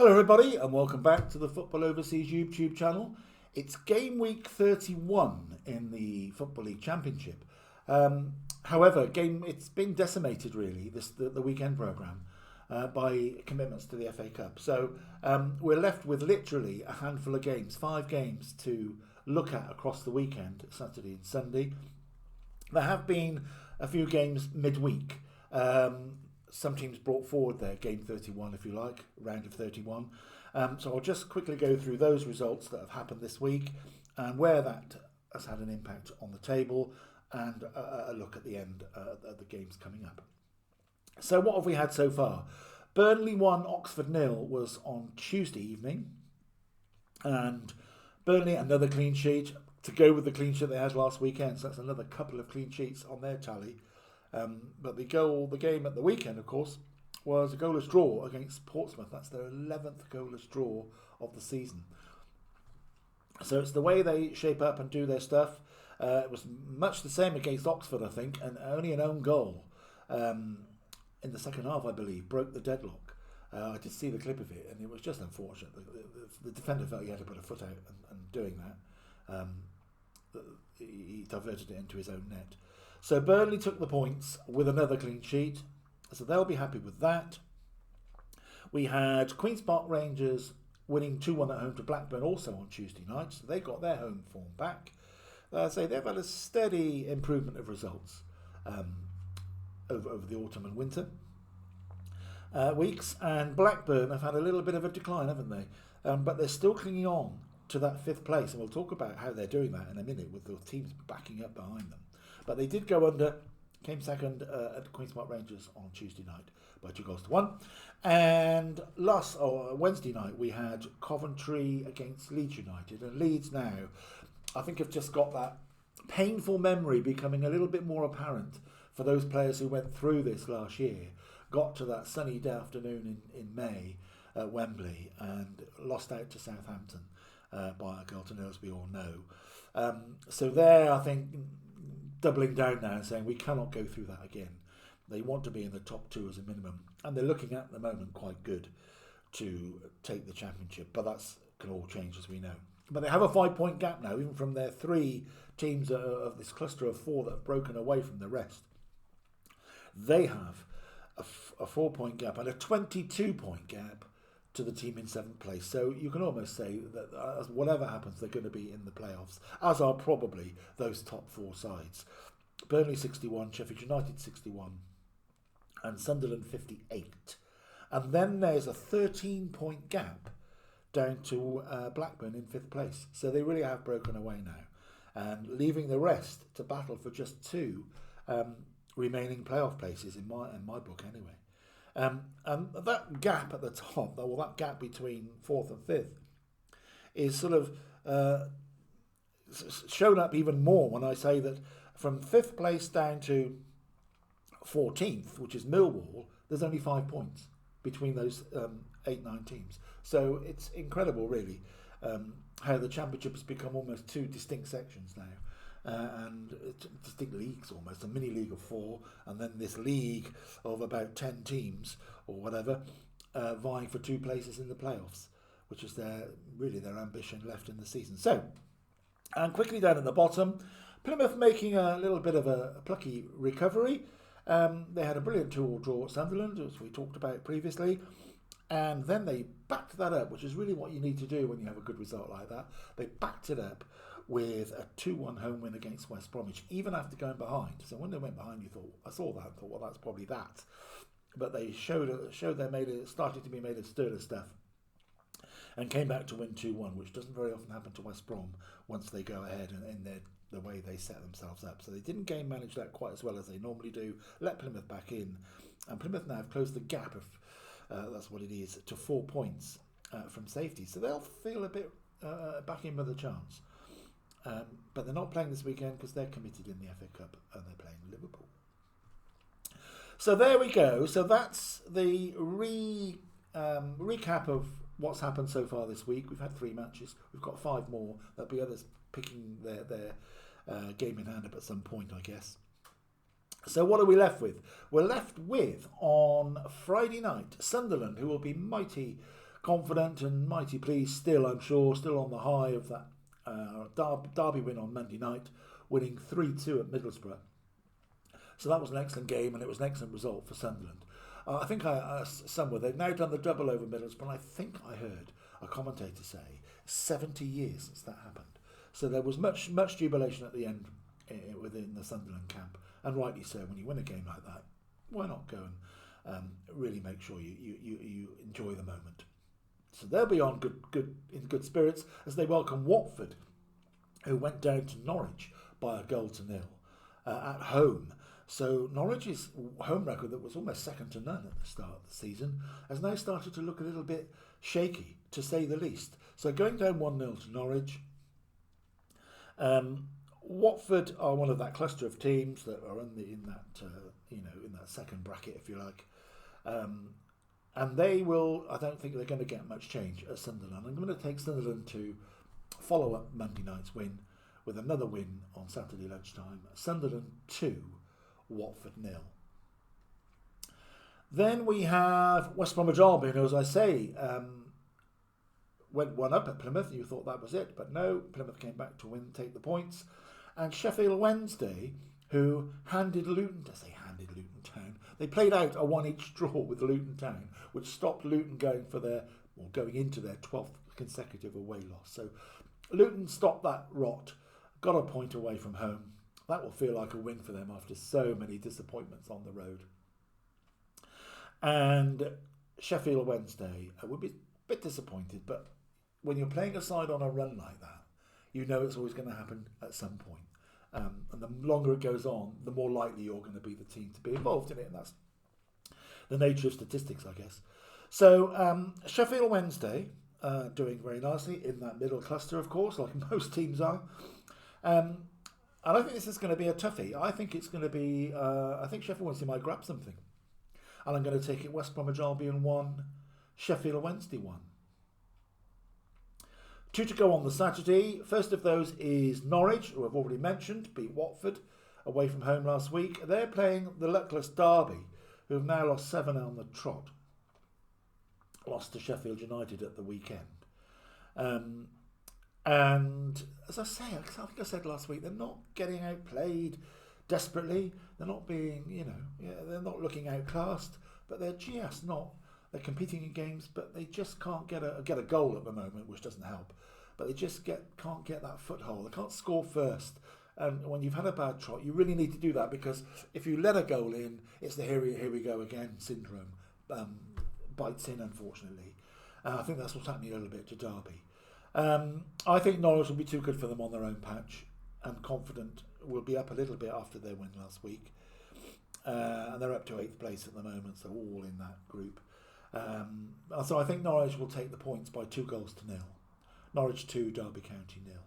Hello everybody and welcome back to the Football Overseas YouTube channel. It's game week 31 in the Football League Championship. However, it's been decimated really, the weekend programme, by commitments to the FA Cup. So we're left with literally a handful of games, 5 games to look at across the weekend, Saturday and Sunday. There have been a few games midweek. Some teams brought forward their game 31, if you like, round of 31. So I'll just quickly go through those results that have happened this week and where that has had an impact on the table, and a look at the end of the games coming up. So what have we had so far? Burnley 1, Oxford 0 was on Tuesday evening. And Burnley, another clean sheet to go with the clean sheet they had last weekend. So that's another couple of clean sheets on their tally. But the game at the weekend, of course, was a goalless draw against Portsmouth. That's their 11th goalless draw of the season. So it's the way they shape up and do their stuff. It was much the same against Oxford, I think, and only an own goal in the second half, I believe, broke the deadlock. I did see the clip of it, and it was just unfortunate. The defender felt he had to put a foot out, and doing that, he diverted it into his own net. So Burnley took the points with another clean sheet, so they'll be happy with that. We had Queen's Park Rangers winning 2-1 at home to Blackburn also on Tuesday night, so they got their home form back. So they've had a steady improvement of results over the autumn and winter weeks, and Blackburn have had a little bit of a decline, haven't they? But they're still clinging on to that 5th place, and we'll talk about how they're doing that in a minute with the teams backing up behind them. But they did go under, came second at Queen's Park Rangers on Tuesday night by 2-1. And Wednesday night we had Coventry against Leeds United. And Leeds now, I think, have just got that painful memory becoming a little bit more apparent for those players who went through this last year. Got to that sunny afternoon in May at Wembley and lost out to Southampton by a goal to nil, as we all know. So there, I think, doubling down now and saying we cannot go through that again. They want to be in the top 2 as a minimum, and they're looking at the moment quite good to take the championship, but that can all change, as we know. But they have a 5-point gap now, even from their 3 teams of this cluster of 4 that have broken away from the rest. They have a 4-point gap and a 22-point gap to the team in 7th place. So you can almost say that whatever happens, they're going to be in the playoffs, as are probably those top 4 sides. Burnley 61, Sheffield United 61, and Sunderland 58. And then there's a 13-point gap down to Blackburn in 5th place. So they really have broken away now, and leaving the rest to battle for just 2 remaining playoff places in my book anyway. And that gap at the top, or that gap between 4th and 5th, is sort of shown up even more when I say that from 5th place down to 14th, which is Millwall, there's only 5 points between those 8-9 teams. So it's incredible, really, how the championship has become almost 2 distinct sections now. And distinct leagues, almost a mini league of 4, and then this league of about 10 teams or whatever, vying for 2 places in the playoffs, which is their ambition left in the season. So, and quickly down at the bottom, Plymouth making a little bit of a plucky recovery. They had a brilliant 2-2 draw at Sunderland, as we talked about previously, and then they backed that up, which is really what you need to do when you have a good result like that. They backed it up with a 2-1 home win against West Bromwich, even after going behind. So when they went behind, I saw that and thought, well, that's probably that. But they showed they started to be made of sterner stuff, and came back to win 2-1, which doesn't very often happen to West Brom once they go ahead and in the way they set themselves up. So they didn't game manage that quite as well as they normally do. Let Plymouth back in, and Plymouth now have closed the gap of that's what it is, to 4 points from safety. So they'll feel a bit back in with a chance. But they're not playing this weekend because they're committed in the FA Cup and they're playing Liverpool. So there we go. So that's the recap of what's happened so far this week. We've had 3 matches. We've got 5 more. There'll be others picking their game in hand up at some point, I guess. So what are we left with? We're left with, on Friday night, Sunderland, who will be mighty confident and mighty pleased still, I'm sure, still on the high of that Derby win on Monday night, winning 3-2 at Middlesbrough. So that was an excellent game, and it was an excellent result for Sunderland. I think somewhere they've now done the double over Middlesbrough, and I think I heard a commentator say 70 years since that happened. So there was much jubilation at the end within the Sunderland camp, and rightly so. When you win a game like that, why not go and really make sure you enjoy the moment? So they'll be on in good spirits as they welcome Watford, who went down to Norwich by a 0-0 at home. So Norwich's home record, that was almost second to none at the start of the season, has now started to look a little bit shaky, to say the least. So going down 1-0 to Norwich. Watford are one of that cluster of teams that are in that second bracket, if you like. And they will, I don't think they're going to get much change at Sunderland. I'm going to take Sunderland to follow up Monday night's win with another win on Saturday lunchtime. Sunderland 2, Watford 0. Then we have West Bromwich Albion, who, as I say, went 1-up at Plymouth. You thought that was it, but no, Plymouth came back to win, take the points. And Sheffield Wednesday, who handed Luton Town. They played out a 1-each draw with Luton Town, which stopped Luton going into their 12th consecutive away loss. So Luton stopped that rot, got a point away from home. That will feel like a win for them after so many disappointments on the road. And Sheffield Wednesday would be a bit disappointed, but when you're playing a side on a run like that, you know it's always going to happen at some point. And the longer it goes on, the more likely you're going to be the team to be involved in it. And that's the nature of statistics, I guess. So Sheffield Wednesday doing very nicely in that middle cluster, of course, like most teams are. And I think this is going to be a toughie. I think it's going to be, I think Sheffield Wednesday might grab something. And I'm going to take it West Bromwich Albion 1, Sheffield Wednesday 1. 2 to go on the Saturday. First of those is Norwich, who I've already mentioned, beat Watford away from home last week. They're playing the luckless Derby, who have now lost 7 on the trot. Lost to Sheffield United at the weekend. And as I say, I think I said last week, they're not getting outplayed desperately. They're not being, they're not looking outclassed, but they're just not. They're competing in games, but they just can't get a goal at the moment, which doesn't help. But they just can't get that foothold. They can't score first. And when you've had a bad trot, you really need to do that, because if you let a goal in, it's the here we go again syndrome. Bites in, unfortunately. I think that's what's happening a little bit to Derby. I think Norwich will be too good for them on their own patch, and confident will be up a little bit after their win last week. And they're up to 8th place at the moment, so all in that group. So I think Norwich will take the points by 2-0. Norwich 2, Derby County 0.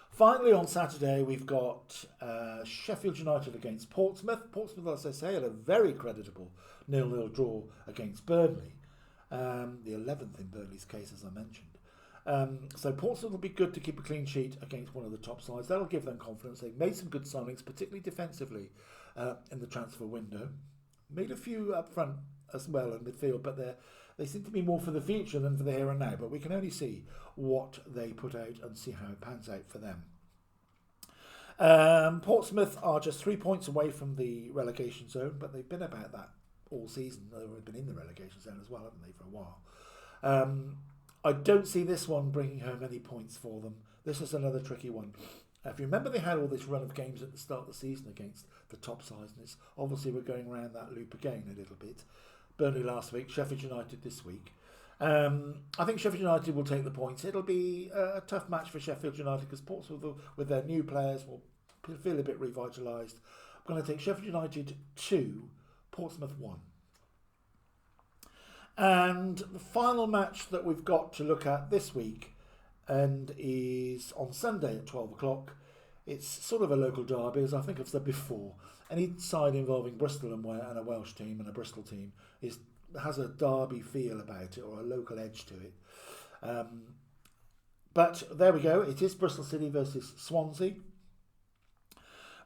Finally on Saturday we've got Sheffield United against Portsmouth. Portsmouth, as I say, had a very creditable 0-0 draw against Burnley. The 11th in Burnley's case, as I mentioned. So Portsmouth will be good to keep a clean sheet against one of the top sides. That'll give them confidence. They've made some good signings, particularly defensively in the transfer window. Made a few up front as well in midfield, but they seem to be more for the future than for the here and now. But we can only see what they put out and see how it pans out for them. Portsmouth are just 3 points away from the relegation zone, but they've been about that all season. They've been in the relegation zone as well, haven't they, for a while. I don't see this one bringing home any points for them. This is another tricky one. If you remember, they had all this run of games at the start of the season against the top sides, and it's obviously we're going around that loop again a little bit. Burnley last week, Sheffield United this week. I think Sheffield United will take the points. It'll be a tough match for Sheffield United, because Portsmouth, with their new players, will feel a bit revitalised. I'm going to take Sheffield United 2, Portsmouth 1. And the final match that we've got to look at this week and is on Sunday at 12 o'clock. It's sort of a local derby, as I think I've said before. Any side involving Bristol and a Welsh team and a Bristol team has a derby feel about it, or a local edge to it. But there we go. It is Bristol City versus Swansea.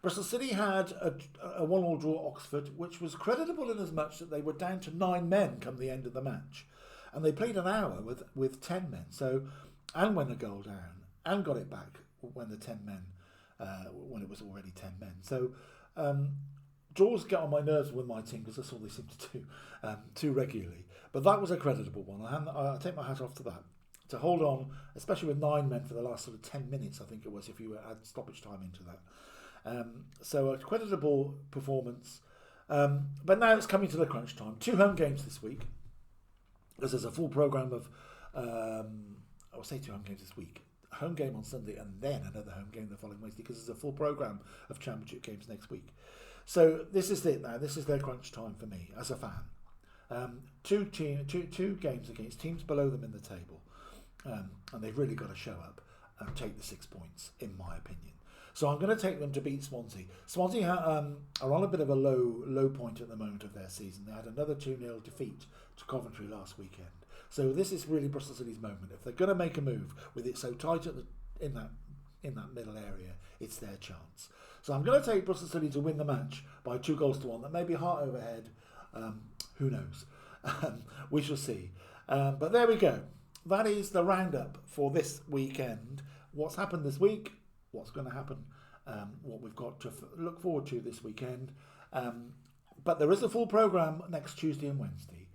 Bristol City had a 1-1 draw at Oxford, which was creditable in as much that they were down to 9 men come the end of the match. And they played an hour with 10 men, so, and went a goal down, and got it back when the 10 men, when it was already 10 men. So draws get on my nerves with my team because that's all they seem to do too regularly. But that was a creditable one. I take my hat off to that. To hold on, especially with 9 men for the last sort of 10 minutes, I think it was, if you add stoppage time into that. So a creditable performance. But now it's coming to the crunch time. 2 home games this week, because there's a full programme of, I'll say 2 home games this week. A home game on Sunday and then another home game the following Wednesday, because there's a full programme of championship games next week. So this is it now. This is their crunch time for me as a fan. 2 games against teams below them in the table. And they've really got to show up and take the 6 points, in my opinion. So I'm going to take them to beat Swansea. Swansea are on a bit of a low point at the moment of their season. They had another 2-0 defeat to Coventry last weekend. So this is really Bristol City's moment. If they're going to make a move with it so tight in that middle area, it's their chance. So I'm going to take Bristol City to win the match by 2-1. That may be heart over head. Who knows? We shall see. But there we go. That is the roundup for this weekend. What's happened this week, what's going to happen, what we've got to look forward to this weekend. But there is a full programme next Tuesday and Wednesday.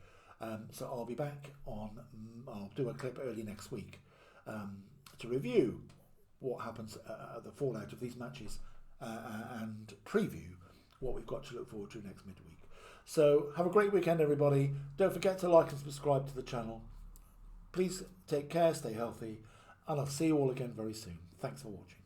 So I'll be back I'll do a clip early next week to review what happens at the fallout of these matches and preview what we've got to look forward to next midweek. So have a great weekend, everybody. Don't forget to like and subscribe to the channel. Please take care, stay healthy, and I'll see you all again very soon. Thanks for watching.